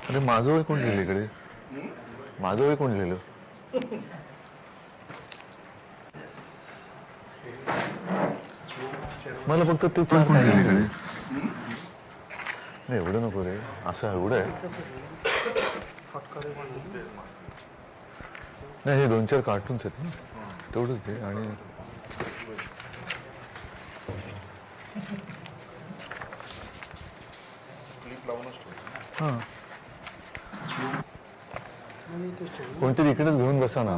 अरे माझं वय कोण लिहिलं इकडे? माझं वय कोण लिहिलं? मला फक्त ते चार कोण लिहिलं इकडे? नाही एवढं नको रे, असं एवढं आहे. नाही हे 2-4 कार्टून्स आहेत ना, तेवढंच ते. आणि हां कोणतरी इकडेच घेऊन बसा ना.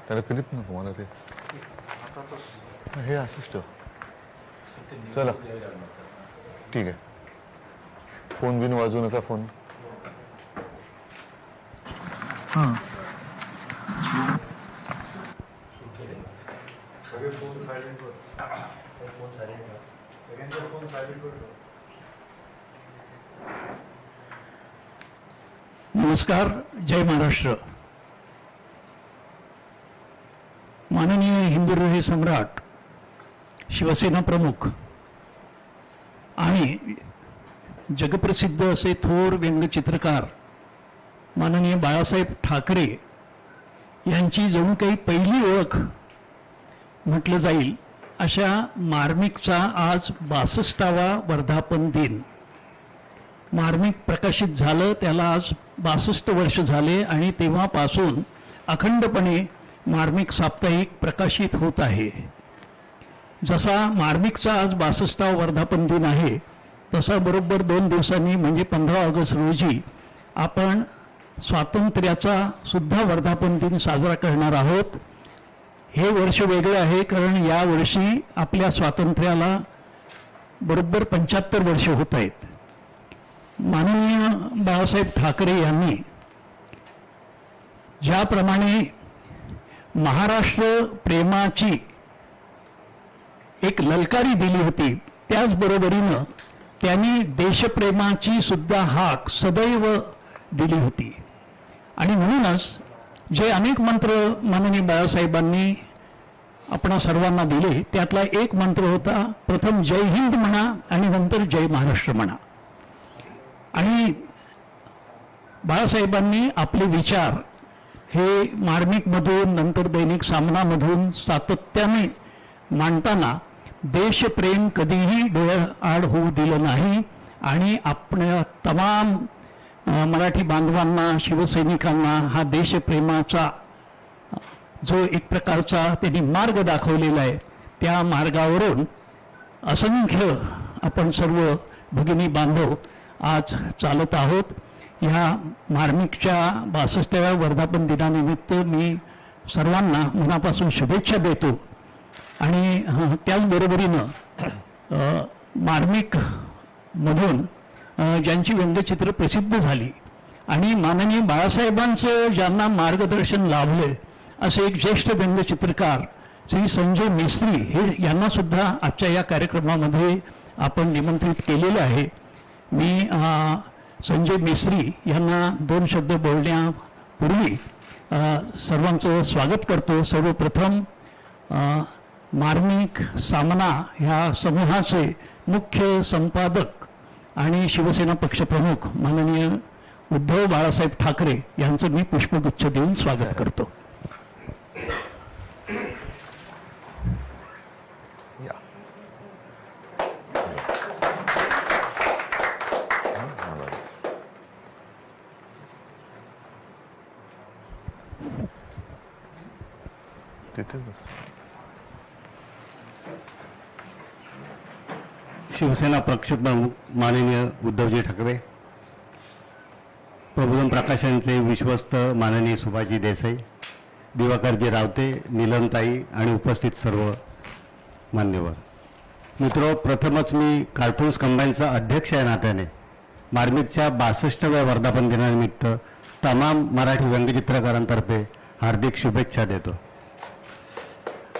त्याला क्लिप नको मला ते. हे असंच ठेव. चला ठीक आहे. फोन बिन वाजू नका. फोन हां नमस्कार. जय महाराष्ट्र. माननीय हिंदुहृदय सम्राट, शिवसेना प्रमुख आणि जगप्रसिद्ध असे थोर व्यंगचित्रकार माननीय बाळासाहेब ठाकरे यांची जणू काही पहिली ओळख म्हटलं जाईल अशा मार्मिकचा आज 62वा वर्धापन दिन. मार्मिक प्रकाशित झालं त्याला आज 62 वर्ष झाले आणि तेव्हापासून अखंडपणे मार्मिक साप्ताहिक प्रकाशित होत आहे. जसा मार्मिकचा आज 62वा वर्धापन दिन आहे तसा बरोबर 2 दिवसांनी म्हणजे 15 ऑगस्ट रोजी आपण स्वातंत्र्याचा सुद्धा वर्धापन दिन साजरा करणार आहोत. हे वर्ष वेगळे आहे कारण या वर्षी आपल्या स्वातंत्र्याला बरोबर 75 वर्ष होत आहेत. माननीय बाळासाहेब ठाकरे यांनी ज्याप्रमाणे महाराष्ट्र प्रेमाची एक ललकारी दिली होती त्याचबरोबरीनं त्यांनी देशप्रेमाची सुद्धा हाक सदैव दिली होती. आणि म्हणूनच जे अनेक मंत्र माननीय बाळासाहेबांनी आपणा सर्वांना दिले त्यातला एक मंत्र होता, प्रथम जय हिंद म्हणा आणि नंतर जय महाराष्ट्र म्हणा. आणि बाळासाहेबांनी आपले विचार हे मार्मिकमधून नंतर दैनिक सामनामधून सातत्याने मांडताना देशप्रेम कधीही डोळ्याआड होऊ दिलं नाही. आणि आपल्या तमाम मराठी बांधवांना, शिवसैनिकांना हा देशप्रेमाचा जो एक प्रकारचा त्यांनी मार्ग दाखवलेला आहे त्या मार्गावरून असंख्य आपण सर्व भगिनी बांधव आज चालत आहोत. ह्या मार्मिकच्या 62व्या वर्धापन दिनानिमित्त मी सर्वांना मनापासून शुभेच्छा देतो. आणि त्याचबरोबरीनं मार्मिकमधून ज्यांची व्यंगचित्र प्रसिद्ध झाली आणि माननीय बाळासाहेबांचं ज्यांना मार्गदर्शन लाभले असे एक ज्येष्ठ व्यंगचित्रकार श्री संजय मेस्त्री हे यांनासुद्धा आजच्या या कार्यक्रमामध्ये आपण निमंत्रित केलेलं आहे. मी संजय मेस्त्री यांना 2 शब्द बोलण्यापूर्वी सर्वांचं स्वागत करतो. सर्वप्रथम मार्मिक सामना ह्या समूहाचे मुख्य संपादक आणि शिवसेना पक्षप्रमुख माननीय उद्धव बाळासाहेब ठाकरे यांचं मी पुष्पगुच्छ देऊन स्वागत करतो. तिथे बस. शिवसेना पक्षप्रमुख माननीय उद्धवजी ठाकरे, प्रबोधन प्रकाशनचे विश्वस्त माननीय सुभाषजी देसाई, दिवाकरजी रावते, नीलमताई आणि उपस्थित सर्व मान्यवर मित्र, प्रथमच मी कार्टून्स कंबाईनचा अध्यक्ष या नात्याने मार्मिकच्या 62व्या वर्धापन दिनानिमित्त तमाम मराठी व्यंगचित्रकारांतर्फे हार्दिक शुभेच्छा देतो.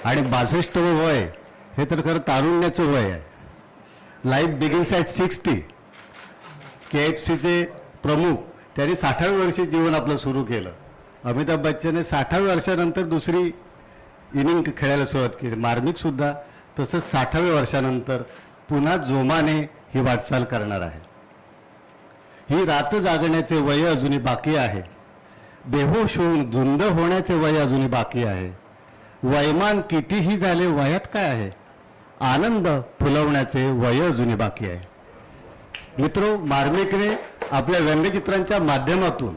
आणि 62वं वय हे तर खरं तारुण्याचं वय आहे. Life begins at 60. KFCचे प्रमुख त्यांनी 60व्या वर्षी जीवन आपलं सुरू केलं. अमिताभ बच्चनने 60व्या वर्षानंतर दुसरी इनिंग खेळायला सुरुवात केली. मार्मिकसुद्धा तसंच 60व्या वर्षानंतर पुन्हा जोमाने ही वाटचाल करणार आहे. ही रात जागण्याचे वय अजूनही बाकी आहे, बेहोश होऊन धुंद होण्याचे वय अजूनही बाकी आहे. वयमान कितीही झाले वयात काय आहे, आनंद फुलवण्याचे वय अजूनही बाकी आहे. मित्रो, मार्मिकने आपल्या व्यंगचित्रांच्या माध्यमातून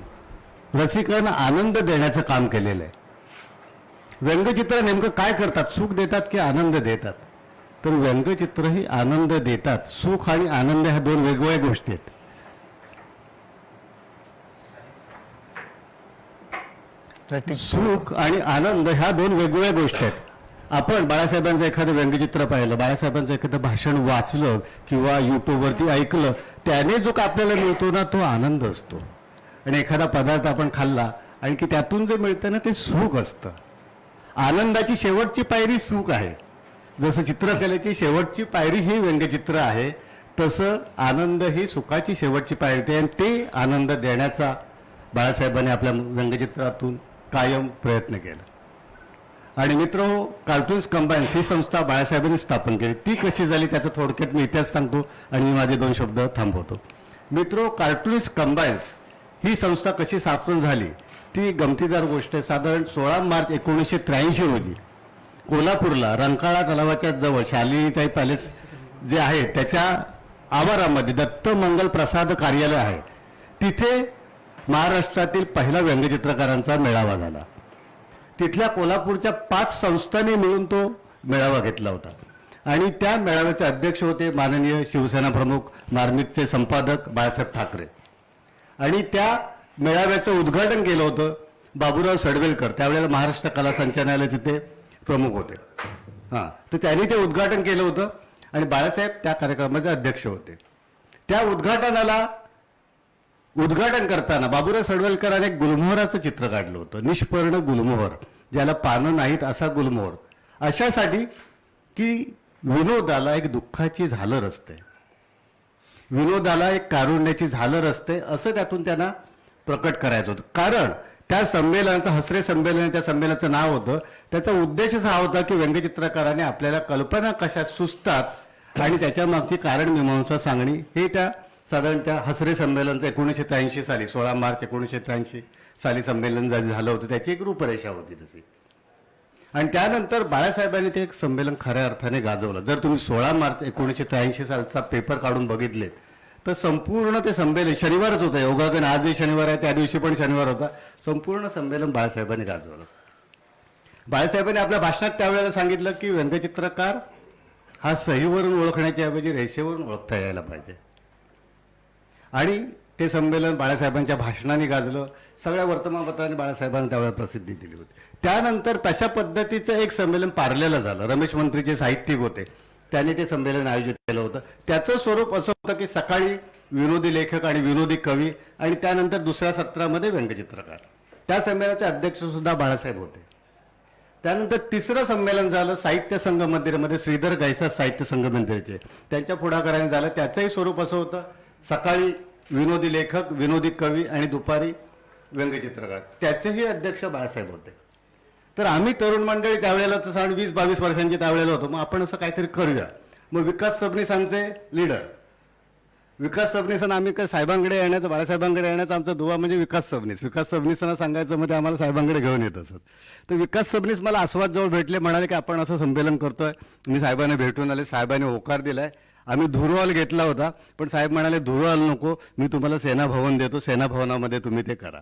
रसिकांना आनंद देण्याचं काम केलेलं आहे. व्यंगचित्र नेमकं काय करतात, सुख देतात की आनंद देतात? तर व्यंगचित्र ही आनंद देतात. सुख आणि आनंद ह्या दोन वेगवेगळ्या गोष्टी आहेत. सुख आणि आनंद ह्या दोन वेगवेगळ्या गोष्टी आहेत. आपण बाळासाहेबांचं एखादं व्यंगचित्र पाहिलं, बाळासाहेबांचं एखादं भाषण वाचलं किंवा युट्यूबवरती ऐकलं, त्याने जो काय आपल्याला मिळतो ना, तो आनंद असतो. आणि एखादा पदार्थ आपण खाल्ला आणि की त्यातून जे मिळतं ना, ते सुख असतं. आनंदाची शेवटची पायरी सुख आहे. जसं चित्रकलेची शेवटची पायरी ही व्यंगचित्र आहे, तसं आनंद ही सुखाची शेवटची पायरी आहे. आणि ते आनंद देण्याचा बाळासाहेबांनी आपल्या व्यंगचित्रातून कायम प्रयत्न केला. आणि मित्र, कार्टून्स कंबाईन्स ही संस्था बाळासाहेबांनी स्थापन केली. ती कशी झाली त्याचा थोडक्यात मी इतिहास सांगतो आणि मी माझे 2 शब्द थांबवतो. मित्र, कार्टून्स कंबाईन्स ही संस्था कशी स्थापन झाली ती गमतीदार गोष्ट आहे. साधारण 16 मार्च 1983 रोजी कोल्हापूरला रंकाळा तलावाच्या जवळ शालिनीताई पॅलेस जे आहे त्याच्या आवारामध्ये दत्त मंगल प्रसाद कार्यालय आहे, तिथे महाराष्ट्रातील पहिला व्यंगचित्रकारांचा मेळावा झाला. तिथल्या कोल्हापूरच्या 5 संस्थांनी मिळून तो मेळावा घेतला होता. आणि त्या मेळाव्याचे अध्यक्ष होते माननीय शिवसेना प्रमुख, मार्मिकचे संपादक बाळासाहेब ठाकरे. आणि त्या मेळाव्याचं उद्घाटन केलं होतं बाबूराव सडवेलकर, त्यावेळेला महाराष्ट्र कला संचालनालयाचे ते प्रमुख होते. तर त्यांनी ते उद्घाटन केलं होतं आणि बाळासाहेब त्या कार्यक्रमाचे अध्यक्ष होते. त्या उद्घाटन करताना बाबूराव सडवेलकरांनी एक गुलमोहराचं चित्र काढलं होतं, निष्पर्ण गुलमोहर, ज्याला पानं नाहीत असा गुलमोहर, अशासाठी की विनोदाला एक दुःखाची झालर असते, विनोदाला एक कारुण्याची झालर असते, असं त्यातून त्यांना प्रकट करायचं होतं. कारण त्या संमेलनाचं हसरे संमेलन त्या संमेलनाचं नाव होतं. त्याचा उद्देशच हा होता की व्यंगचित्रकाराने आपल्याला कल्पना कशा सुचतात आणि त्याच्या मागची कारण मीमांसा सांगणी, हे त्या साधारण त्या हसरे संमेलनचं 1983 साली 16 मार्च 1983 साली संमेलन झालं होतं, त्याची एक रूपरेषा होती तशी. आणि त्यानंतर बाळासाहेबांनी ते एक संमेलन खऱ्या अर्थाने गाजवलं. जर तुम्ही 16 मार्च 1983 सालचा पेपर काढून बघितले तर संपूर्ण ते संमेलन, शनिवारच होतं, योगागन आजही शनिवार आहे, त्या दिवशी पण शनिवार होता, संपूर्ण संमेलन बाळासाहेबांनी गाजवलं. बाळासाहेबांनी आपल्या भाषणात त्यावेळेला सांगितलं की व्यंगचित्रकार हा सहीवरून ओळखण्याच्या ऐवजी रेषेवरून ओळखता यायला पाहिजे. आणि ते संमेलन बाळासाहेबांच्या भाषणाने गाजलं. सगळ्या वर्तमानपत्रांनी बाळासाहेबांनी त्यावेळेला प्रसिद्धी दिली होती. त्यानंतर तशा पद्धतीचं एक संमेलन पार्ल्याला झालं. रमेश मंत्री जे साहित्यिक होते त्यांनी ते संमेलन आयोजित केलं होतं. त्याचं स्वरूप असं होतं की सकाळी विनोदी लेखक आणि विनोदी कवी आणि त्यानंतर दुसऱ्या सत्रामध्ये व्यंगचित्रकार. त्या संमेलनाचे अध्यक्ष सुद्धा बाळासाहेब होते. त्यानंतर तिसरं संमेलन झालं साहित्य संघ मंदिरमध्ये, श्रीधर गैसा साहित्य संघ मंदिरचे त्यांच्या पुढाकाराने झालं. त्याचंही स्वरूप असं होतं, सकाळी विनोदी लेखक, विनोदी कवी आणि दुपारी व्यंगचित्रकार. त्याचेही अध्यक्ष बाळासाहेब होते. तर आम्ही तरुण मंडळी त्यावेळेला तसं 20-22 वर्षांची त्यावेळेला होतो. मग आपण असं काहीतरी करूया. मग विकास सबनीसांचे लीडर, विकास सबनीसांना आम्ही काय साहेबांकडे येण्याचं, बाळासाहेबांकडे येण्याचा आमचा दुवा म्हणजे विकास सबनीसांना सांगायचं मध्ये आम्हाला साहेबांकडे घेऊन येत असत. तर विकास सबनीस मला आस्वाद जवळ भेटले, म्हणाले की आपण असं संमेलन करतोय. मी साहेबांना भेटून आले, साहेबांनी होकार दिलाय. आम्ही धुरवाल घेतला होता, पण साहेब म्हणाले धुरवाल नको, मी तुम्हाला सेना भवन देतो, सेना भवनामध्ये तुम्ही ते करा.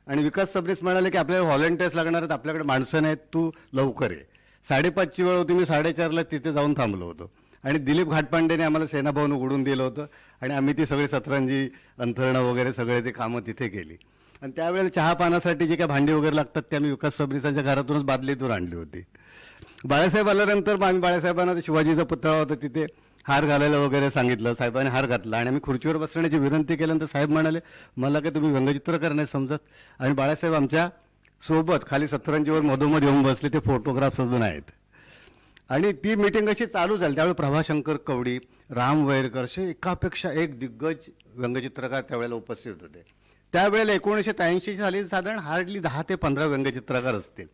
आणि विकास सबनीस म्हणाले की आपल्याला व्हॉलंटियर्स लागणार आहेत, आपल्याकडे माणसं नाहीत, तू लवकर ये. 5:30ची वेळ होती, मी 4:30ला तिथे जाऊन थांबलो होतो. आणि दिलीप घाटपांडेने आम्हाला सेना भवन उघडून दिलं होतं आणि आम्ही ती सगळी सतरंजी, अंथरणं वगैरे सगळे ते कामं तिथे केली. आणि त्यावेळेला चहा पाण्यासाठी जे काही भांडी वगैरे लागतात ते आम्ही विकास सबनीसांच्या घरातूनच बादलीतून आणली होती. बाळासाहेब आल्यानंतर मग आम्ही बाळासाहेबांना शिवाजीचा पुतळा होता तिथे हार घालायला वगैरे सांगितलं. साहेबांनी हार घातला आणि आम्ही खुर्चीवर बसण्याची विनंती केल्यानंतर साहेब म्हणाले मला काय तुम्ही व्यंगचित्रकार नाही समजत. आणि बाळासाहेब आमच्या सोबत खाली सतरंजीवर मधोमध येऊन बसले, ते फोटोग्राफ्स अजून आहेत. आणि ती मीटिंग अशी चालू झाली. त्यावेळी प्रभाशंकर कवडी, राम वैरकर असे एकापेक्षा एक दिग्गज व्यंगचित्रकार त्यावेळेला उपस्थित होते. त्यावेळेला 1983 साली साधारण हार्डली 10 ते 15 व्यंगचित्रकार असतील.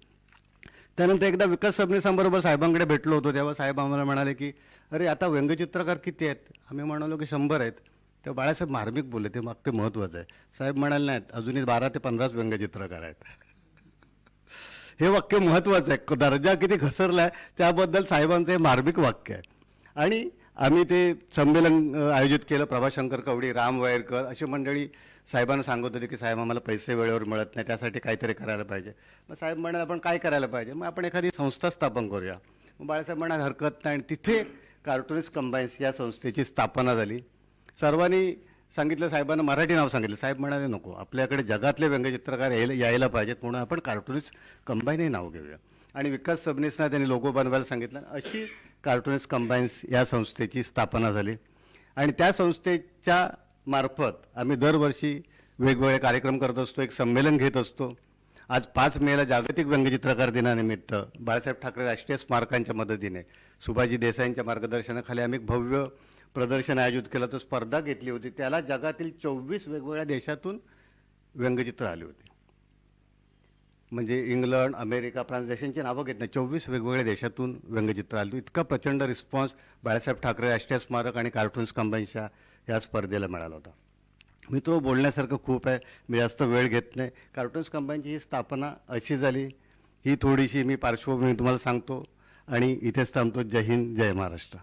त्यानंतर एकदा विकास सबनीसांबरोबर साहेबांकडे भेटलो होतो, तेव्हा साहेब आम्हाला म्हणाले की अरे आता व्यंगचित्रकार किती आहेत? आम्ही म्हणालो की 100 आहेत. तेव्हा बाळासाहेब मार्मिक बोलले, ते वाक्य महत्त्वाचं आहे. साहेब म्हणाले नाहीत, अजूनही 12 ते 15 व्यंगचित्रकार आहेत. हे वाक्य महत्त्वाचं आहे. दर्जा किती घसरला आहे त्याबद्दल साहेबांचं हे मार्मिक वाक्य आहे. आणि आम्ही ते संमेलन आयोजित केलं. प्रभाशंकर कवडी, राम वायरकर अशी मंडळी साहेबांना सांगत होते की साहेब आम्हाला पैसे वेळेवर मिळत नाही, त्यासाठी काहीतरी करायला पाहिजे. मग साहेब म्हणाले आपण काय करायला पाहिजे? मग आपण एखादी संस्था स्थापन करूया. मग बाळासाहेब म्हणाले हरकत नाही. आणि तिथे कार्टुनिस्ट कंबाईन्स या संस्थेची स्थापना झाली. सर्वांनी सांगितलं, साहेबांना मराठी नाव सांगितलं. साहेब म्हणाले नको, आपल्याकडे जगातले व्यंगचित्रकार यायला पाहिजेत, म्हणून आपण कार्टुनिस्ट कंबाईन हे नाव घेऊया. आणि विकास सबनीसना त्यांनी लोगो बनवायला सांगितलं. अशी कार्टुनिस्ट कंबाईन्स या संस्थेची स्थापना झाली. आणि त्या संस्थेच्या मार्फत आम्ही दरवर्षी वेगवेगळे कार्यक्रम करत असतो, एक संमेलन घेत असतो. आज 5 मेला जागतिक व्यंगचित्रकार दिनानिमित्त बाळासाहेब ठाकरे राष्ट्रीय स्मारकांच्या मदतीने सुभाषजी देसाईंच्या मार्गदर्शनाखाली आम्ही एक भव्य प्रदर्शन आयोजित केलं. तो स्पर्धा घेतली होती. त्याला जगातील 24 वेगवेगळ्या देशातून व्यंगचित्र आली होती. म्हणजे इंग्लंड, अमेरिका, फ्रान्स देशांची नावं घेत नाही, 24 वेगवेगळ्या देशातून व्यंगचित्र आली. इतका प्रचंड रिस्पॉन्स बाळासाहेब ठाकरे राष्ट्रीय स्मारक आणि कार्टून्स कंबाईनच्या या स्पर्धेला मिळाला होता. मित्र, बोलण्यासारखं खूप आहे, मी जास्त वेळ घेत नाही. कार्टून्स कंबाईनची ही स्थापना अशी झाली, ही थोडीशी मी पार्श्वभूमी तुम्हाला सांगतो आणि इथेच थांबतो. जय हिंद, जय महाराष्ट्र.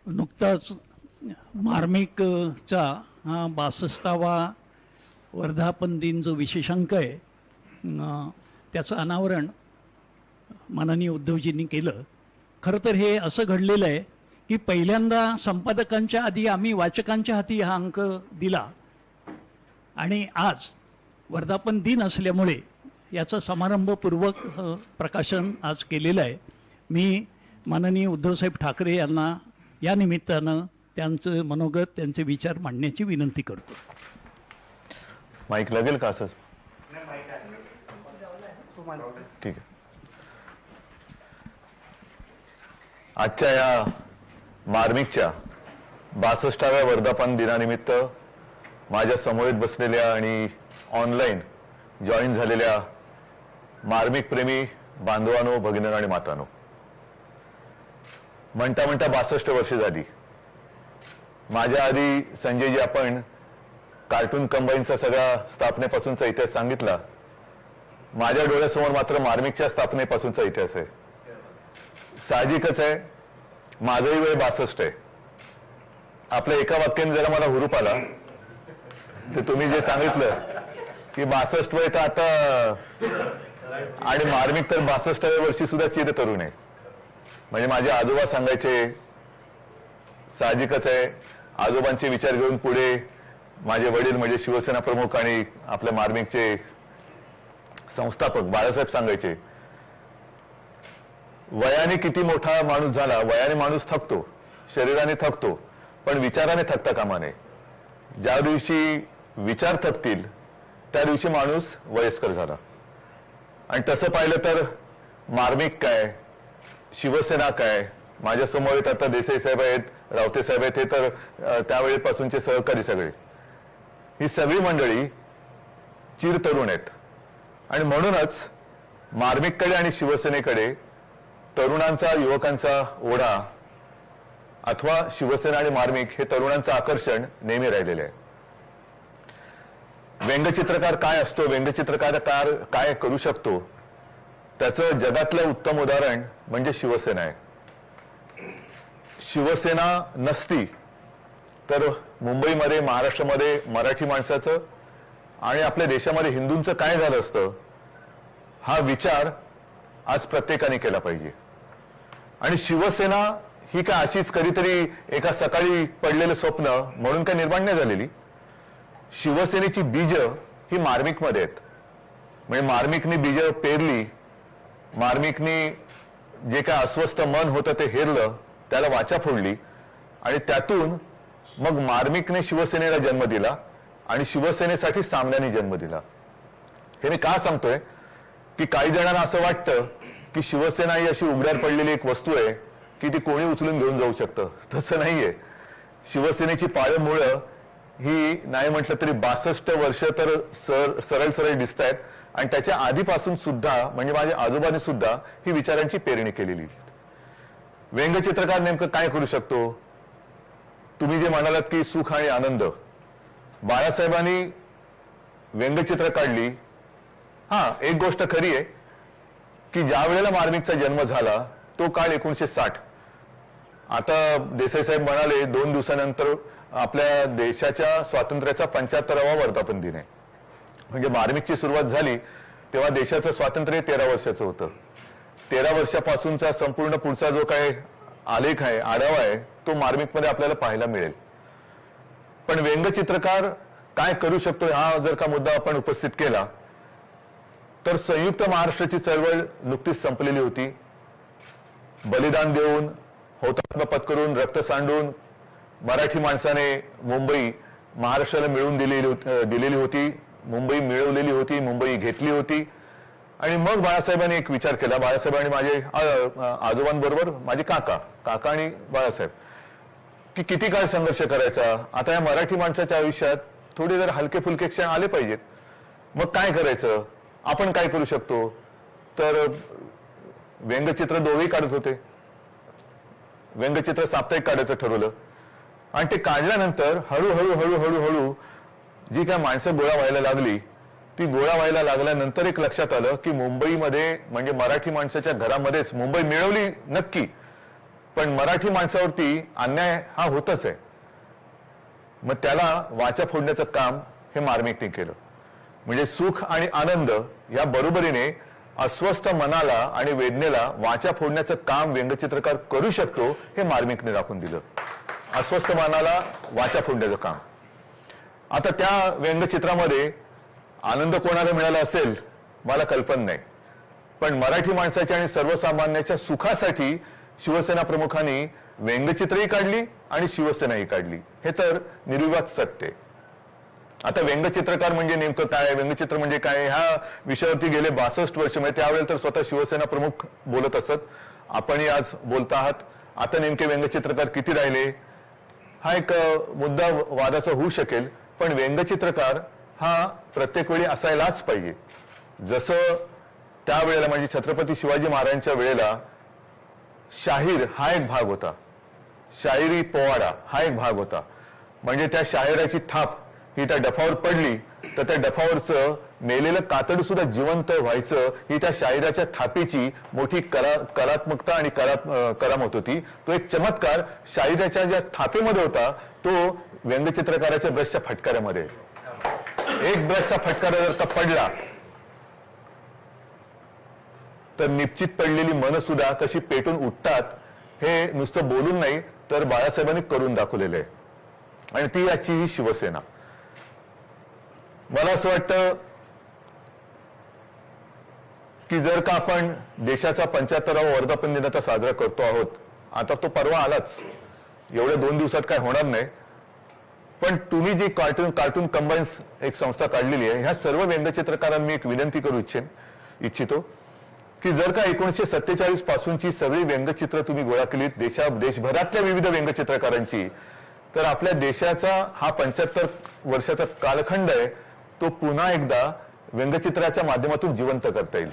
नुकताच मार्मिकचा हा 62वा वर्धापन दिन जो विशेष अंक आहे, त्याचं अनावरण माननीय उद्धवजींनी केलं. खरं तर हे असं घडलेलं आहे की पहिल्यांदा संपादकांच्या आधी आम्ही वाचकांच्या हाती हा अंक दिला आणि आज वर्धापन दिन असल्यामुळे याचं समारंभपूर्वक प्रकाशन आज केलेलं आहे. मी माननीय उद्धवसाहेब ठाकरे यांना या निमित्तानं त्यांचं मनोगत, त्यांचे विचार मांडण्याची विनंती करतो. माईक लागेल का असं? ठीक आहे. आजच्या या मार्मिकच्या 62व्या वर्धापन दिनानिमित्त माझ्या समवेत बसलेल्या आणि ऑनलाईन जॉईन झालेल्या मार्मिक प्रेमी बांधवांनो, भगिनींनो आणि मातांनो, म्हणता म्हणता 62 वर्षे झाली. माझ्या आधी संजयजी आपण कार्टून कंबाईनचा सगळ्या स्थापनेपासूनचा इतिहास सांगितला. माझ्या डोळ्यासमोर मात्र मार्मिकच्या स्थापनेपासूनचा इतिहास आहे. साहजिकच आहे, माझाही वय 62 आहे. आपल्या एका वाक्याने जरा मला हुरूप आला, ते तुम्ही जे सांगितलं की 62 वय तर आता, आणि मार्मिक तर 62व्या वर्षी सुद्धा चिर तरुण आहे. म्हणजे माझे आजोबा सांगायचे, साहजिकच आहे, आजोबांचे विचार घेऊन पुढे माझे वडील म्हणजे शिवसेना प्रमुख आणि आपल्या मार्मिकचे संस्थापक बाळासाहेब सांगायचे, वयाने किती मोठा माणूस झाला, वयाने माणूस थकतो, शरीराने थकतो, पण विचाराने थकता कामा नये. ज्या दिवशी विचार थकतील त्या दिवशी माणूस वयस्कर झाला. आणि तसं पाहिलं तर मार्मिक काय, शिवसेना काय, माझ्या समोर आता देसाई साहेब आहेत, रावते साहेब आहेत, हे तर त्यावेळेपासूनचे सहकारी सगळे, ही सगळी मंडळी चिरतरुण आहेत. आणि म्हणूनच मार्मिककडे आणि शिवसेनेकडे तरुणांचा युवकांचा ओढा अथवा शिवसेना आणि मार्मिक हे तरुणांचं आकर्षण नेहमी राहिलेले आहे. व्यंगचित्रकार काय असतो, व्यंगचित्रकार काय करू शकतो, त्याचं जगातलं उत्तम उदाहरण म्हणजे शिवसेना आहे. शिवसेना नसती तर मुंबईमध्ये, महाराष्ट्रामध्ये मराठी माणसाचं आणि आपल्या देशामध्ये हिंदूंचं काय झालं असतं, हा विचार आज प्रत्येकाने केला पाहिजे. आणि शिवसेना ही काय अशीच कधीतरी एका सकाळी पडलेलं स्वप्न म्हणून काय निर्माण नाही झालेली. शिवसेनेची बीज ही मार्मिकमध्ये आहेत. म्हणजे मार्मिकनी बीज पेरली, मार्मिकनी जे काय अस्वस्थ मन होतं ते हेरलं, त्याला वाचा फोडली आणि त्यातून मग मार्मिकने शिवसेनेला जन्म दिला आणि शिवसेनेसाठी सामन्याने जन्म दिला. हे मी का सांगतोय की काही जणांना असं वाटतं की शिवसेना ही अशी उघड्यावर पडलेली एक वस्तू आहे की ती कोणी उचलून घेऊन जाऊ शकतं. तसं नाहीये. शिवसेनेची पाळंमुळं ही नाही म्हटलं तरी 62 वर्ष तर सरळ सरळ दिसत आहेत आणि त्याच्या आधीपासून सुद्धा म्हणजे माझ्या आजोबांनी सुद्धा ही विचारांची पेरणी केलेली. व्यंगचित्रकार नेमकं काय करू शकतो? तुम्ही जे म्हणालात की सुख आणि आनंद, बाळासाहेबांनी व्यंगचित्र काढली. हा, एक गोष्ट खरी आहे की ज्या वेळेला मार्मिकचा जन्म झाला तो काळ 1960. आता देसाई साहेब म्हणाले 2 दिवसानंतर आपल्या देशाच्या स्वातंत्र्याचा 75वा वर्धापन दिन आहे. म्हणजे मार्मिकची सुरुवात झाली तेव्हा देशाचं स्वातंत्र्य 13 वर्षाचं होतं. 13 वर्षापासूनचा संपूर्ण पुढचा जो काय आलेख आहे, आढावा आहे, तो मार्मिकमध्ये आपल्याला पाहायला मिळेल. पण व्यंगचित्रकार काय करू शकतो हा जर का मुद्दा आपण उपस्थित केला तर संयुक्त महाराष्ट्राची चळवळ नुकतीच संपलेली होती. बलिदान देऊन, हौतात्म्य पत्करून, रक्त सांडून मराठी माणसाने मुंबई महाराष्ट्राला मिळवून दिलेली होती. मुंबई मिळवलेली होती, मुंबई घेतली होती. आणि मग बाळासाहेबांनी एक विचार केला. बाळासाहेब आणि माझे आजोबांबरोबर माझे काका आणि बाळासाहेब की किती काळ संघर्ष करायचा. आता या मराठी माणसाच्या आयुष्यात थोडे जर हलके फुलके क्षण आले पाहिजेत. मग काय करायचं, आपण काय करू शकतो? तर व्यंगचित्र दोघेही काढत होते. व्यंगचित्र साप्ताहिक काढायचं ठरवलं आणि ते काढल्यानंतर हळूहळू हळूहळू हळू जी काय माणसं गोळा व्हायला लागली, ती गोळा व्हायला लागल्यानंतर एक लक्षात आलं की मुंबईमध्ये म्हणजे मराठी माणसाच्या घरामध्येच मुंबई मिळवली नक्की, पण मराठी माणसावरती अन्याय हा होतच आहे. मग त्याला वाचा फोडण्याचं काम हे मार्मिकने केलं. म्हणजे सुख आणि आनंद या बरोबरीने अस्वस्थ मनाला आणि वेदनेला वाचा फोडण्याचं काम व्यंगचित्रकार करू शकतो हे मार्मिकने दाखवून दिलं. अस्वस्थ मनाला वाचा फोडण्याचं काम. आता त्या व्यंगचित्रामध्ये आनंद कोणाला मिळाला असेल मला कल्पना नाही, पण मराठी माणसाच्या आणि सर्वसामान्याच्या सुखासाठी शिवसेना प्रमुखांनी व्यंगचित्रही काढली आणि शिवसेनाही काढली. हे तर निर्विवाद सत्य आहे. आता व्यंगचित्रकार म्हणजे नेमकं काय, व्यंगचित्र म्हणजे काय, ह्या विषयावरती गेले 62 वर्ष म्हणजे त्यावेळेला तर स्वतः शिवसेना प्रमुख बोलत असत. आपणही आज बोलत आहात. आता नेमके व्यंगचित्रकार किती राहिले हा एक मुद्दा वादाचा होऊ शकेल, पण व्यंगचित्रकार हा प्रत्येक वेळी असायलाच पाहिजे. जसं त्यावेळेला म्हणजे छत्रपती शिवाजी महाराजांच्या वेळेला शाहीर हा एक भाग होता, शाहिरी पोवाडा हा एक भाग होता. म्हणजे त्या शाहिराची थाप ही त्या डफावर पडली तर त्या डफावरचं मेलेलं कातड सुद्धा जिवंत व्हायचं ही त्या शाहिराच्या थापीची मोठी कलात्मकता आणि करामत होती. तो एक चमत्कार शाहिराच्या ज्या थापेमध्ये होता तो व्यंगचित्रकाराच्या ब्रशच्या फटकाऱ्यामध्ये. एक ब्रशचा फटकारा जर का पडला तर निश्चित पडलेली मन सुद्धा कशी पेटून उठतात हे नुसतं बोलून नाही तर बाळासाहेबांनी करून दाखवलेलं आहे. आणि ती आजची ही शिवसेना. मला असं वाटतं की जर का आपण देशाचा 75वा वर्धापन दिन आता साजरा करतो आहोत, आता तो परवा आलाच, एवढ्या 2 दिवसात काय होणार नाही, पण तुम्ही जी कार्टून कंबाईन्स एक संस्था काढलेली आहे ह्या सर्व व्यंगचित्रकारांना मी एक विनंती करू इच्छितो की जर का 1947 पासूनची सगळी व्यंगचित्र तुम्ही गोळा केलीत देशभरातल्या विविध व्यंगचित्रकारांची, तर आपल्या देशाचा हा 75 वर्षाचा कालखंड आहे तो पुन्हा एकदा व्यंगचित्राच्या माध्यमातून जिवंत करता येईल.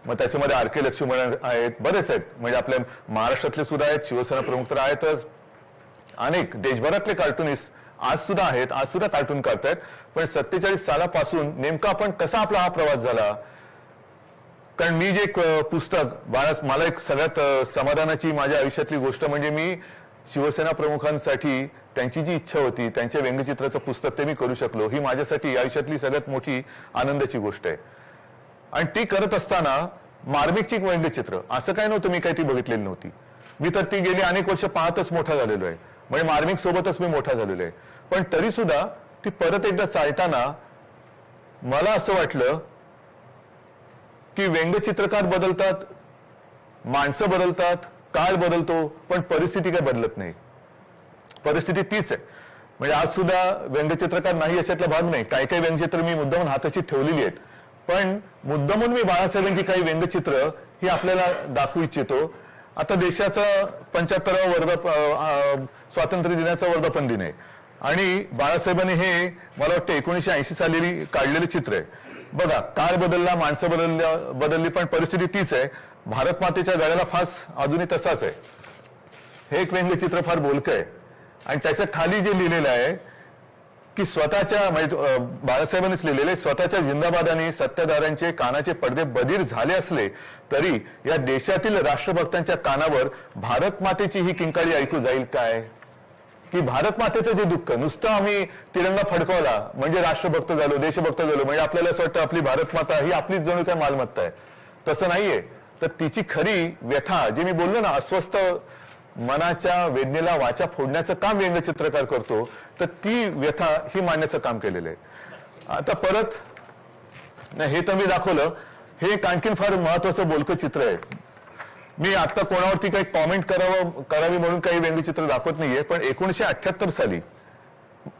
मग त्याच्यामध्ये आर के लक्ष्मण आहेत, बरेच आहेत, म्हणजे आपल्या महाराष्ट्रातले सुद्धा आहेत, शिवसेना प्रमुख तर आहेतच, अनेक देशभरातले कार्टुनिस्ट आज सुद्धा आहेत, आज सुद्धा कार्टून करतायत. पण 47 सालापासून नेमका आपण कसा आपला हा प्रवास झाला. कारण मी जे पुस्तक मला एक सगळ्यात समाधानाची माझ्या आयुष्यातली गोष्ट म्हणजे मी शिवसेना प्रमुखांसाठी त्यांची जी इच्छा होती त्यांच्या व्यंगचित्राचं पुस्तक ते मी करू शकलो, ही माझ्यासाठी आयुष्यातली सगळ्यात मोठी आनंदाची गोष्ट आहे. आणि ती करत असताना मार्मिकची व्यंगचित्र असं काय नव्हतं मी काही ती बघितलेली नव्हती. मी तर ती गेली अनेक वर्ष पाहतच मोठा झालेलो आहे, म्हणजे मार्मिक सोबतच मी मोठा झालेलो आहे. पण तरी सुद्धा ती परत एकदा चालताना मला असं वाटलं की व्यंगचित्रकार बदलतात, माणसं बदलतात, काळ बदलतो, पण परिस्थिती काय बदलत नाही. परिस्थिती तीच आहे. म्हणजे आज सुद्धा व्यंगचित्रकार नाही याच्यातला भाग नाही. काही काही व्यंगचित्र मी मुद्दामून हाताची ठेवलेली आहेत, पण मुद्दामून मी बाळासाहेबांची काही व्यंगचित्र ही आपल्याला दाखवू इच्छितो. आता देशाचा 75वा स्वातंत्र्य दिनाचा वर्धापन दिन आहे आणि बाळासाहेबांनी हे मला वाटतं 1980 साली काढलेले चित्र आहे. बघा, काळ बदलला, माणसं बदलली, पण परिस्थिती तीच आहे. भारत मातेच्या गळ्याला फास अजूनही तसाच आहे. हे एक व्यंगचित्र फार बोलकं आहे आणि त्याच्या खाली जे लिहिलेलं आहे की स्वतःच्या म्हणजे बाळासाहेबांनीच लिहिलेले, स्वतःच्या जिंदाबादाने सत्ताधाऱ्यांचे कानाचे पडदे बधीर झाले असले तरी या देशातील राष्ट्रभक्तांच्या कानावर भारत मातेची ही किंकाळी ऐकू जाईल काय. की भारत मातेचं जे दुःख, नुसतं आम्ही तिरंगा फडकवला म्हणजे राष्ट्रभक्त झालो, देशभक्त झालो, म्हणजे आपल्याला असं वाटतं आपली भारत माता ही आपलीच जणू काय मालमत्ता आहे. तसं नाहीये. तर तिची खरी व्यथा, जे मी बोललो ना, अस्वस्थ मनाच्या वेदनेला वाचा फोडण्याचं काम व्यंगचित्रकार करतो, तर ती व्यथा ही मांडण्याचं काम केलेलं आहे. आता परत हे तर मी दाखवलं, हे एक आणखीन फार महत्वाचं बोलकं चित्र आहे. मी आता कोणावरती काही कॉमेंट करावी म्हणून काही व्यंगचित्र दाखवत नाहीये, पण 1978 साली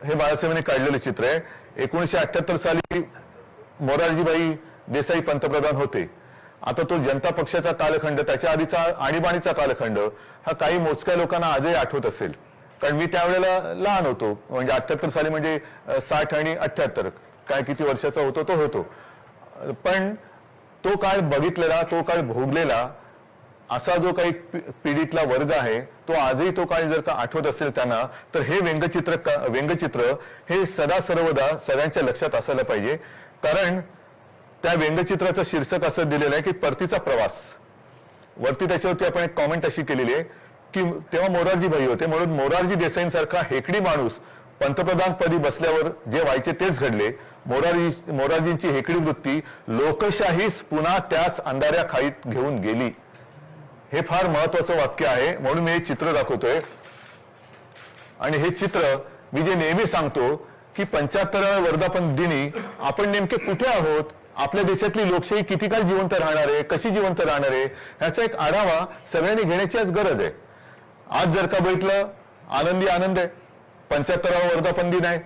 हे बाळासाहेबांनी काढलेले चित्र आहे. 1978 साली मोरारजीभाई देसाई पंतप्रधान होते. आता तो जनता पक्षाचा कालखंड, त्याच्या आधीचा आणीबाणीचा कालखंड हा काही मोजक्या लोकांना आजही आठवत असेल, कारण मी त्यावेळेला लहान होतो. म्हणजे 78 साली म्हणजे 60 आणि 78 काय किती वर्षाचा होतो तो होतो. पण तो काळ बघितलेला, तो काळ भोगलेला असा जो काही पिढीतला वर्ग आहे तो आजही तो काळ जर का आठवत असेल त्यांना, तर हे व्यंगचित्र हे सदा सर्वदा सगळ्यांच्या लक्षात असायला पाहिजे. कारण त्या व्यंगचित्राचं शीर्षक असं दिलेलं आहे की परतीचा प्रवास. वरती त्याच्यावरती आपण एक कॉमेंट अशी केलेली आहे की तेव्हा मोरारजीभाई होते, म्हणून मोरारजी देसाईंसारखा हेकडी माणूस पंतप्रधान पदी बसल्यावर जे व्हायचे तेच घडले. मोरारजींची हेकडी वृत्ती लोकशाहीस पुन्हा त्याच अंधाऱ्या खाईत घेऊन गेली. हे फार महत्वाचं वाक्य आहे, म्हणून मी हे चित्र दाखवतोय. आणि हे चित्र मी जे नेहमी सांगतो की 75व्या वर्धापन दिनी आपण नेमके कुठे आहोत, आपल्या देशातली लोकशाही किती काळ जिवंत राहणार आहे, कशी जिवंत राहणार आहे, ह्याचा एक आढावा सगळ्यांनी घेण्याची आज गरज आहे. आज जर का बघितलं, आनंदी आनंद आहे, 75वा वर्धापन दिन आहे.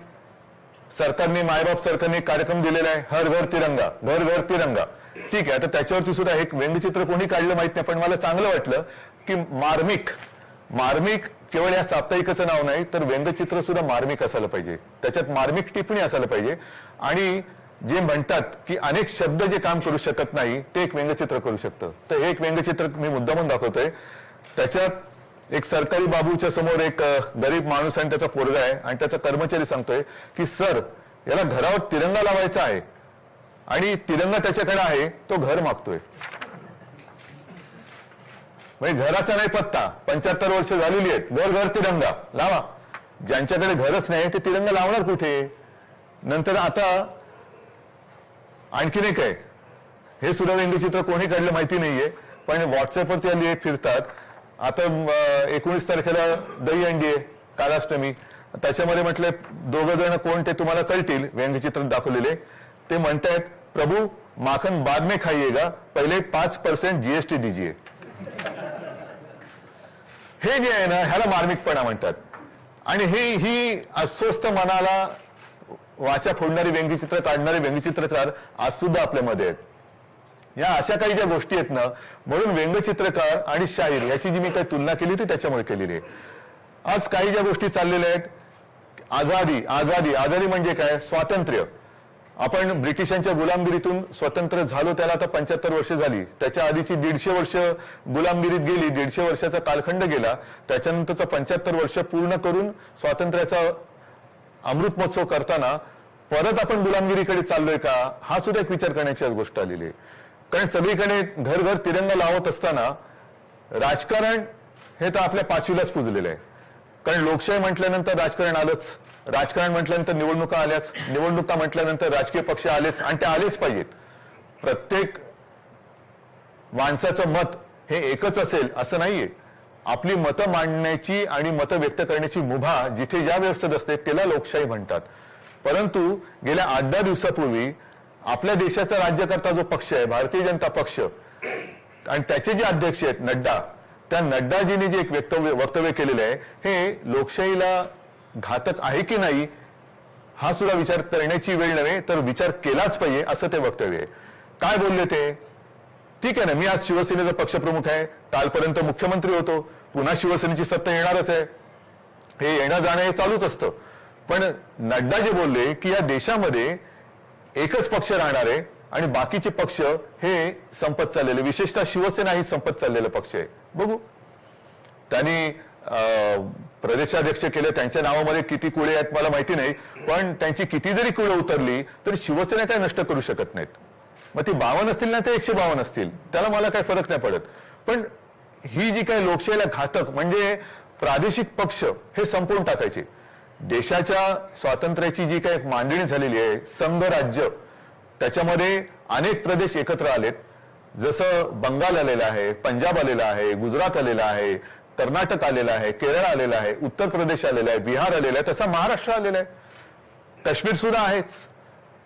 सरकारने, मायबाप सरकारने कार्यक्रम दिलेला आहे, हर घर तिरंगा, घर घर तिरंगा. ठीक आहे, आता त्याच्यावरती सुद्धा एक व्यंगचित्र कोणी काढलं माहित नाही, पण मला चांगलं वाटलं की मार्मिक केवळ या साप्ताहिकाचं नाव नाही, तर व्यंगचित्र सुद्धा मार्मिक असायला पाहिजे, त्याच्यात मार्मिक टिप्पणी असायला पाहिजे. आणि जे म्हणतात की अनेक शब्द जे काम करू शकत नाही ते एक व्यंगचित्र करू शकतं, तर हे एक व्यंगचित्र मी मुद्दामून दाखवतोय. त्याच्यात एक सरकारी बाबूच्या समोर एक गरीब माणूस आणि त्याचा पोरगा आहे आणि त्याचा कर्मचारी सांगतोय की सर, याला घरावर तिरंगा लावायचा आहे आणि तिरंगा त्याच्याकडे आहे, तो घर मागतोय. म्हणजे घराचा नाही पत्ता, 75 वर्ष झालेली आहेत, घर घर तिरंगा लावा. ज्यांच्याकडे घरच नाही ते तिरंगा लावणार कुठे. नंतर आता आणखीन एक आहे, हे सुद्धा व्यंगचित्र कोणी काढलं माहिती नाहीये, पण व्हॉट्सअपवरती हल्ली फिरतात. आता 19 तारखेला दही अंडी आहे, कालाष्टमी. त्याच्यामध्ये म्हटलंय दोघं जण कोण ते तुम्हाला कळतील, व्यंगचित्र दाखवलेले. ते म्हणतायत, प्रभू माखन बाद में खाइएगा, पहिले 5% GST दीजिए. हे जे आहे ना, ह्याला मार्मिकपणा म्हणतात. आणि ही अस्वस्थ मनाला वाचा फोडणारी व्यंगचित्र काढणारे व्यंगचित्रकार आज सुद्धा आपल्यामध्ये आहेत. या अशा काही ज्या गोष्टी आहेत ना, म्हणून व्यंगचित्रकार आणि शाहीर याची जी मी काही तुलना केली होती त्याच्यामुळे केलेली आहे. आज काही ज्या गोष्टी चाललेल्या आहेत, आझादी म्हणजे काय, स्वातंत्र्य. आपण ब्रिटिशांच्या गुलामगिरीतून स्वतंत्र झालो त्याला आता 75 वर्ष झाली. त्याच्या आधीची 150 वर्ष गुलामगिरीत गेली, 150 वर्षाचा कालखंड गेला. त्याच्यानंतरचा 75 वर्ष पूर्ण करून स्वातंत्र्याचा अमृत महोत्सव करताना परत आपण गुलामगिरीकडे चाललोय का, हा सुद्धा एक विचार करण्याची आज गोष्ट आलेली आहे. कारण सगळीकडे घर घर तिरंगा लावत असताना राजकारण हे तर आपल्या पाचवीलाच पुजलेलं आहे. कारण लोकशाही म्हटल्यानंतर राजकारण आलंच, राजकारण म्हटल्यानंतर निवडणुका आल्याच, निवडणुका म्हटल्यानंतर राजकीय पक्ष आलेच, आणि ते आलेच पाहिजेत. प्रत्येक माणसाचं मत हे एकच असेल असं नाहीये. आपली मतं मांडण्याची आणि मतं व्यक्त करण्याची मुभा जिथे ज्या व्यवस्थेत असते त्याला लोकशाही म्हणतात. परंतु गेल्या 8-10 दिवसापूर्वी आपल्या देशाचा राज्यकर्ता जो पक्ष आहे भारतीय जनता पक्ष आणि त्याचे जे अध्यक्ष आहेत नड्डा, त्या नड्डाजींनी जे एक वक्तव्य केलेलं आहे हे लोकशाहीला घातक आहे की नाही हा सुद्धा विचार करण्याची वेळ नव्हे तर विचार केलाच पाहिजे असं ते वक्तव्य आहे. काय बोलले ते? ठीक आहे ना, मी आज शिवसेनेचा पक्षप्रमुख आहे, कालपर्यंत मुख्यमंत्री होतो, पुन्हा शिवसेनेची सत्ता येणारच आहे, हे येणं जाणं हे चालूच असतं. पण नड्डा जे बोलले की या देशामध्ये एकच पक्ष राहणार आहे आणि बाकीचे पक्ष हे संपत चाललेले, विशेषतः शिवसेना ही संपत चाललेला पक्ष आहे. बघू त्यांनी प्रदेशाध्यक्ष केले, त्यांच्या नावामध्ये किती कुळे आहेत मला माहिती नाही, पण त्यांची किती जरी कुळे उतरली तरी शिवसेना काय नष्ट करू शकत नाहीत. मग ती 52 असतील ना ते 152 असतील, त्याला मला काही फरक नाही पडत. पण ही जी काही लोकशाहीला घातक म्हणजे प्रादेशिक पक्ष हे संपवून टाकायचे. देशाच्या स्वातंत्र्याची जी काही मांडणी झालेली आहे संघ राज्य, त्याच्यामध्ये अनेक प्रदेश एकत्र आलेत. जसं बंगाल आलेला आहे, पंजाब आलेला आहे, गुजरात आलेला आहे, कर्नाटक आलेला आहे, केरळ आलेला आहे, उत्तर प्रदेश आलेला आहे, बिहार आलेला आहे, तसा महाराष्ट्र आलेला आहे, काश्मीर सुद्धा आहेच.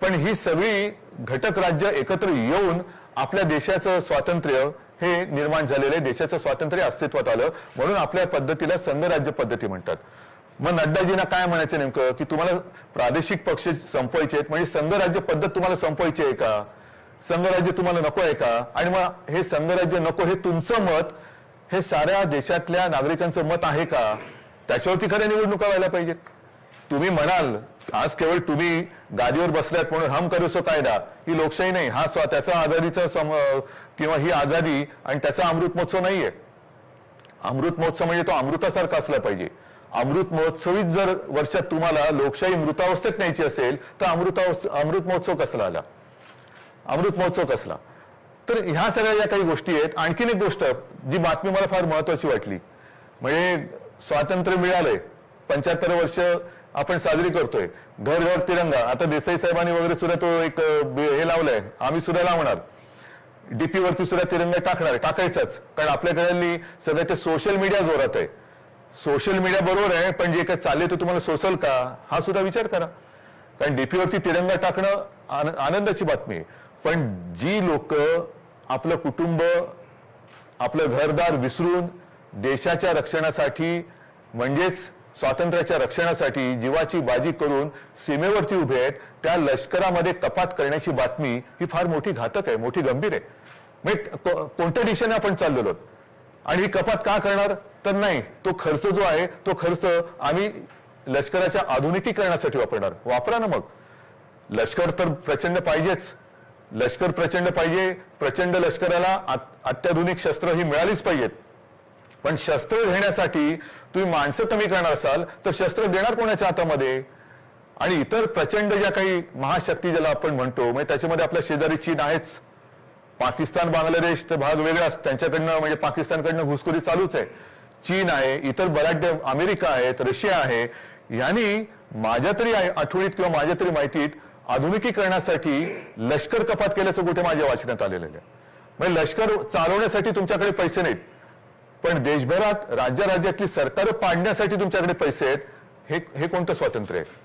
पण ही सगळी घटक राज्य एकत्र येऊन आपल्या देशाचं स्वातंत्र्य हे निर्माण झालेलं आहे, देशाचं स्वातंत्र्य अस्तित्वात आलं, म्हणून आपल्या पद्धतीला संघराज्य पद्धती म्हणतात. मग नड्डाजींना काय म्हणायचं नेमकं की तुम्हाला प्रादेशिक पक्ष संपवायचे आहेत म्हणजे संघराज्य पद्धत तुम्हाला संपवायची आहे का, संघराज्य तुम्हाला नको आहे का? आणि मग हे संघराज्य नको हे तुमचं मत हे साऱ्या देशातल्या नागरिकांचं मत आहे का? त्याच्यावरती खऱ्या निवडणुका व्हायला पाहिजेत. तुम्ही म्हणाल आज केवळ तुम्ही गादीवर बसल्यात म्हणून हम करू सो कायदा, ही लोकशाही नाही, हा त्याचा आझादीचा किंवा ही आझादी आणि त्याचा अमृत महोत्सव नाहीये. अमृत महोत्सव म्हणजे तो अमृतासारखा असला पाहिजे. अमृत महोत्सवीच जर वर्षात तुम्हाला लोकशाही मृतावस्थेत न्यायची असेल तर अमृत महोत्सव कसला आला, अमृत महोत्सव कसला? तर ह्या सगळ्या ज्या काही गोष्टी आहेत. आणखीन एक गोष्ट जी बातमी मला फार महत्वाची वाटली, म्हणजे स्वातंत्र्य मिळालंय, 75 वर्ष आपण साजरी करतोय, घर घर तिरंगा. आता देसाई साहेबांनी वगैरे सुद्धा तो एक हे लावलंय, आम्ही सुद्धा लावणार, डीपी वरती सुद्धा तिरंगा टाकणार, टाकायचाच. कारण आपल्याकडे सगळं ते सोशल मीडिया जोरात आहे. सोशल मीडिया बरोबर आहे, पण जे काय चालले ते तुम्हाला सोसल का हा सुद्धा विचार करा. कारण डीपी वरती तिरंगा टाकणं आनंदाची बातमी आहे, पण जी लोक आपलं कुटुंब आपलं घरदार विसरून देशाच्या रक्षणासाठी म्हणजेच स्वातंत्र्याच्या रक्षणासाठी जीवाची बाजी करून सीमेवरती उभे आहेत, त्या लष्करामध्ये कपात करण्याची बातमी ही फार मोठी घातक आहे, मोठी गंभीर आहे. म्हणजे कोणत्या दिशेने आपण चाललेलो आणि ही कपात का करणार? तर नाही, तो खर्च जो आहे तो खर्च आम्ही लष्कराच्या आधुनिकीकरणासाठी वापरणार. वापरा ना मग. लष्कर तर प्रचंड पाहिजेच, लष्कर प्रचंड पाहिजे, प्रचंड लष्कराला अत्याधुनिक शस्त्र ही मिळालीच पाहिजेत. पण शस्त्र घेण्यासाठी तुम्ही माणसं कमी करणार असाल तर शस्त्र देणार कोणाच्या हातामध्ये? आणि इतर प्रचंड ज्या काही महाशक्ती ज्याला आपण म्हणतो, म्हणजे त्याच्यामध्ये आपल्या शेजारी चीन आहेच, पाकिस्तान बांगलादेश तर भाग वेगळाच, त्यांच्याकडनं म्हणजे पाकिस्तानकडनं घुसखोरी चालूच आहे, चीन आहे, इतर बऱ्याच अमेरिका आहेत, रशिया आहे. यांनी माझ्या तरी आठवणीत किंवा माझ्या तरी माहितीत आधुनिकीकरणासाठी लष्कर कपात केल्याचं कुठे माझ्या वाचण्यात आलेलं आहे. म्हणजे लष्कर चालवण्यासाठी तुमच्याकडे पैसे नाहीत, पण देशभरात राज्याची सरकार पाडण्यासाठी तुमच्याकडे पैसे आहेत. हे कोणतं स्वातंत्र्य आहे?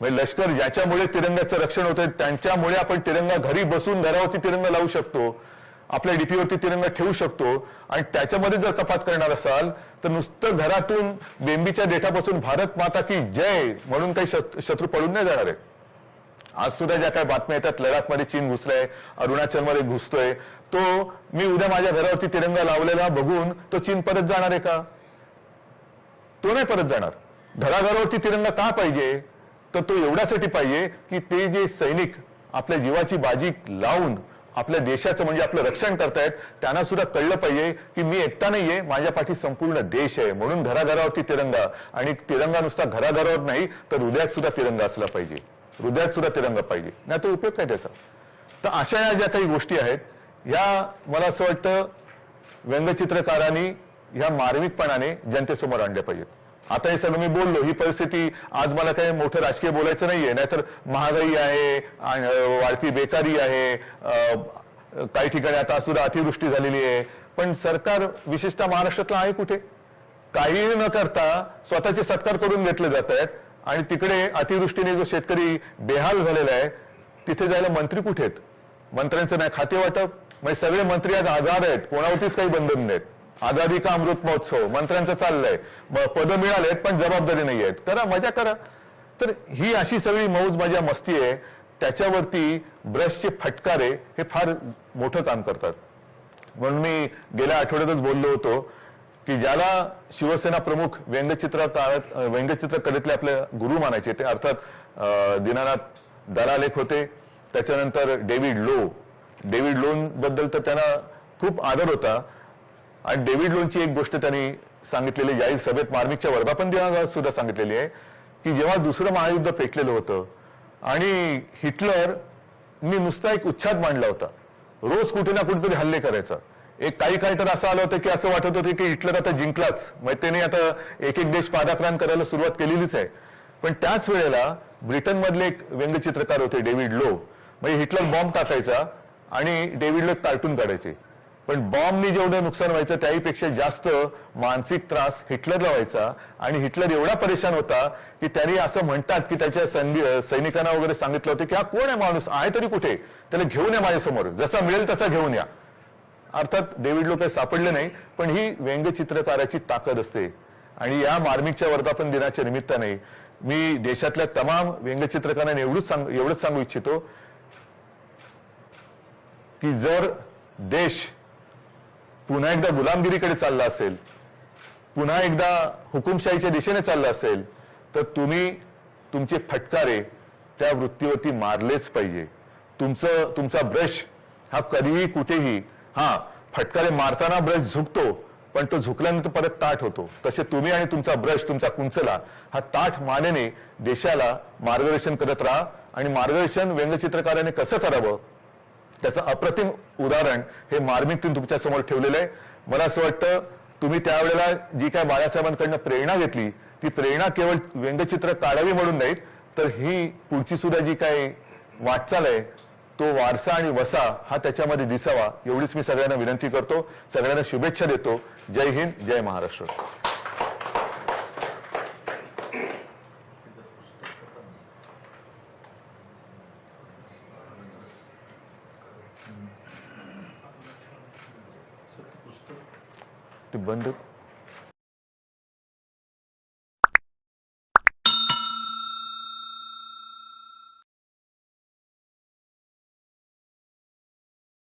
म्हणजे लष्कर ज्याच्यामुळे तिरंग्याचं रक्षण होतंय त्यांच्यामुळे आपण तिरंगा घरी बसून घरावरती तिरंगा लावू शकतो, आपल्या डीपीवरती तिरंगा ठेवू शकतो. आणि त्याच्यामध्ये जर कपात करणार असाल तर नुसतं घरातून बेंबीच्या देठापासून भारत माता की जय म्हणून काही शत्रू पळून नाही जाणार आहे. आज सुद्धा ज्या काही बातम्या येतात लडाखमध्ये चीन घुसलाय, अरुणाचलमध्ये घुसतोय, तो मी उद्या माझ्या घरावरती तिरंगा लावलेला बघून तो चीन परत जाणार आहे का? तो नाही परत जाणार. घराघरावरती तिरंगा का पाहिजे? तर तो एवढ्यासाठी पाहिजे की ते जे सैनिक आपल्या जीवाची बाजी लावून आपल्या देशाचं म्हणजे आपलं रक्षण करतायत त्यांना सुद्धा कळलं पाहिजे की मी एकटा नाहीये, माझ्या पाठी संपूर्ण देश आहे. म्हणून घराघरावरती तिरंगा, आणि तिरंगा नुसता घराघरावर नाही तर हृदयात सुद्धा तिरंगा असला पाहिजे, हृदयात सुद्धा तिरंगा पाहिजे, नाही तर उपयोग काय त्याचा. तर अशा या ज्या काही गोष्टी आहेत या मला असं वाटतं व्यंगचित्रकारांनी ह्या मार्मिकपणाने जनतेसमोर आणल्या पाहिजेत. आता हे सगळं मी बोललो, ही परिस्थिती आज मला काही मोठं राजकीय बोलायचं नाहीये, नाहीतर महागाई आहे, वाढती बेकारी आहे, काही ठिकाणी आता सुद्धा अतिवृष्टी झालेली आहे. पण सरकार विशेषतः महाराष्ट्रातलं आहे कुठे? काही न करता स्वतःचे सत्कार करून घेतले जात आहेत, आणि तिकडे अतिवृष्टीने जो शेतकरी बेहाल झालेला आहे तिथे जायला मंत्री कुठे आहेत? मंत्र्यांचं नाही खाते वाटप, म्हणजे सगळे मंत्री आज आजाद आहेत, कोणावरतीच काही बंधन नाहीत. आझादी का अमृत महोत्सव मंत्र्यांचं चाललंय, पदं मिळालेत पण जबाबदारी नाही आहेत, करा मजा करा. तर ही अशी सगळी मौज मजा मस्ती आहे, त्याच्यावरती ब्रशचे फटकारे हे फार मोठं काम करतात. म्हणून मी गेल्या आठवड्यातच बोललो होतो की ज्याला शिवसेना प्रमुख व्यंगचित्रकलेतले आपले गुरु मानायचे ते अर्थात दीनानाथ दलाल एक होते, त्याच्यानंतर डेव्हिड लोन बद्दल तर त्यांना खूप आदर होता. आणि डेव्हिड लोनची एक गोष्ट त्यांनी सांगितलेली जाहीर सभेत मार्मिकच्या वर्धापन दिनाला सुद्धा सांगितलेली आहे की जेव्हा दुसरं महायुद्ध पेटलेलं होतं आणि हिटलरनी नुसता एक उच्छाद मांडला होता, रोज कुठे ना कुठेतरी हल्ले करायचा. एक काही तर असं आलं होतं की असं वाटत होतं की हिटलर आता जिंकलाच, म्हणजे त्याने आता एक एक देश पादाक्रांत करायला सुरुवात केलेलीच आहे. पण त्याच वेळेला ब्रिटनमधले एक व्यंगचित्रकार होते डेव्हिड लो, म्हणजे हिटलर बॉम्ब टाकायचा आणि डेव्हिड लो कार्टून काढायचे. पण बॉम्बनी जेवढं नुकसान व्हायचं त्याहीपेक्षा जास्त मानसिक त्रास हिटलरला व्हायचा, आणि हिटलर एवढा परेशान होता की त्यांनी असं म्हणतात की त्याच्या सैनिकांना वगैरे सांगितलं होतं की हा कोण आहे माणूस, आहे तरी कुठे, त्याला घेऊन या माझ्यासमोर, जसा मिळेल तसा घेऊन या. अर्थात डेव्हिड लो काही सापडले नाही, पण ही व्यंगचित्रकाराची ताकद असते. आणि या मार्मिकच्या वर्धापन दिनाच्या निमित्ताने मी देशातल्या तमाम व्यंगचित्रकारांना एवढंच सांगू इच्छितो की जर देश पुन्हा एकदा गुलामगिरीकडे चालला असेल, पुन्हा एकदा हुकुमशाहीच्या दिशेने चालला असेल, तर तुम्ही तुमचे फटकारे त्या वृत्तीवरती मारलेच पाहिजे. तुमचा ब्रश हा कधीही कुठेही, फटकारे मारताना ब्रश झुकतो पण तो झुकल्यानंतर परत ताठ होतो, तसे तुम्ही आणि तुमचा ब्रश, तुमचा कुंचला हा ताठ मानेने देशाला मार्गदर्शन करत राहा. आणि मार्गदर्शन व्यंगचित्रकाराने कसं करावं त्याचं अप्रतिम उदाहरण हे मार्मिकतून तुमच्या समोर ठेवलेलं आहे. मला असं वाटतं तुम्ही त्यावेळेला जी काय बाळासाहेबांकडनं प्रेरणा घेतली ती प्रेरणा केवळ व्यंगचित्र काढावी म्हणून नाहीत, तर ही पुढची सुद्धा जी काय वाटचाल आहे तो वारसा आणि वसा हा त्याच्यामध्ये दिसावा, एवढीच मी सगळ्यांना विनंती करतो. सगळ्यांना शुभेच्छा देतो. जय हिंद, जय महाराष्ट्र. ते बंद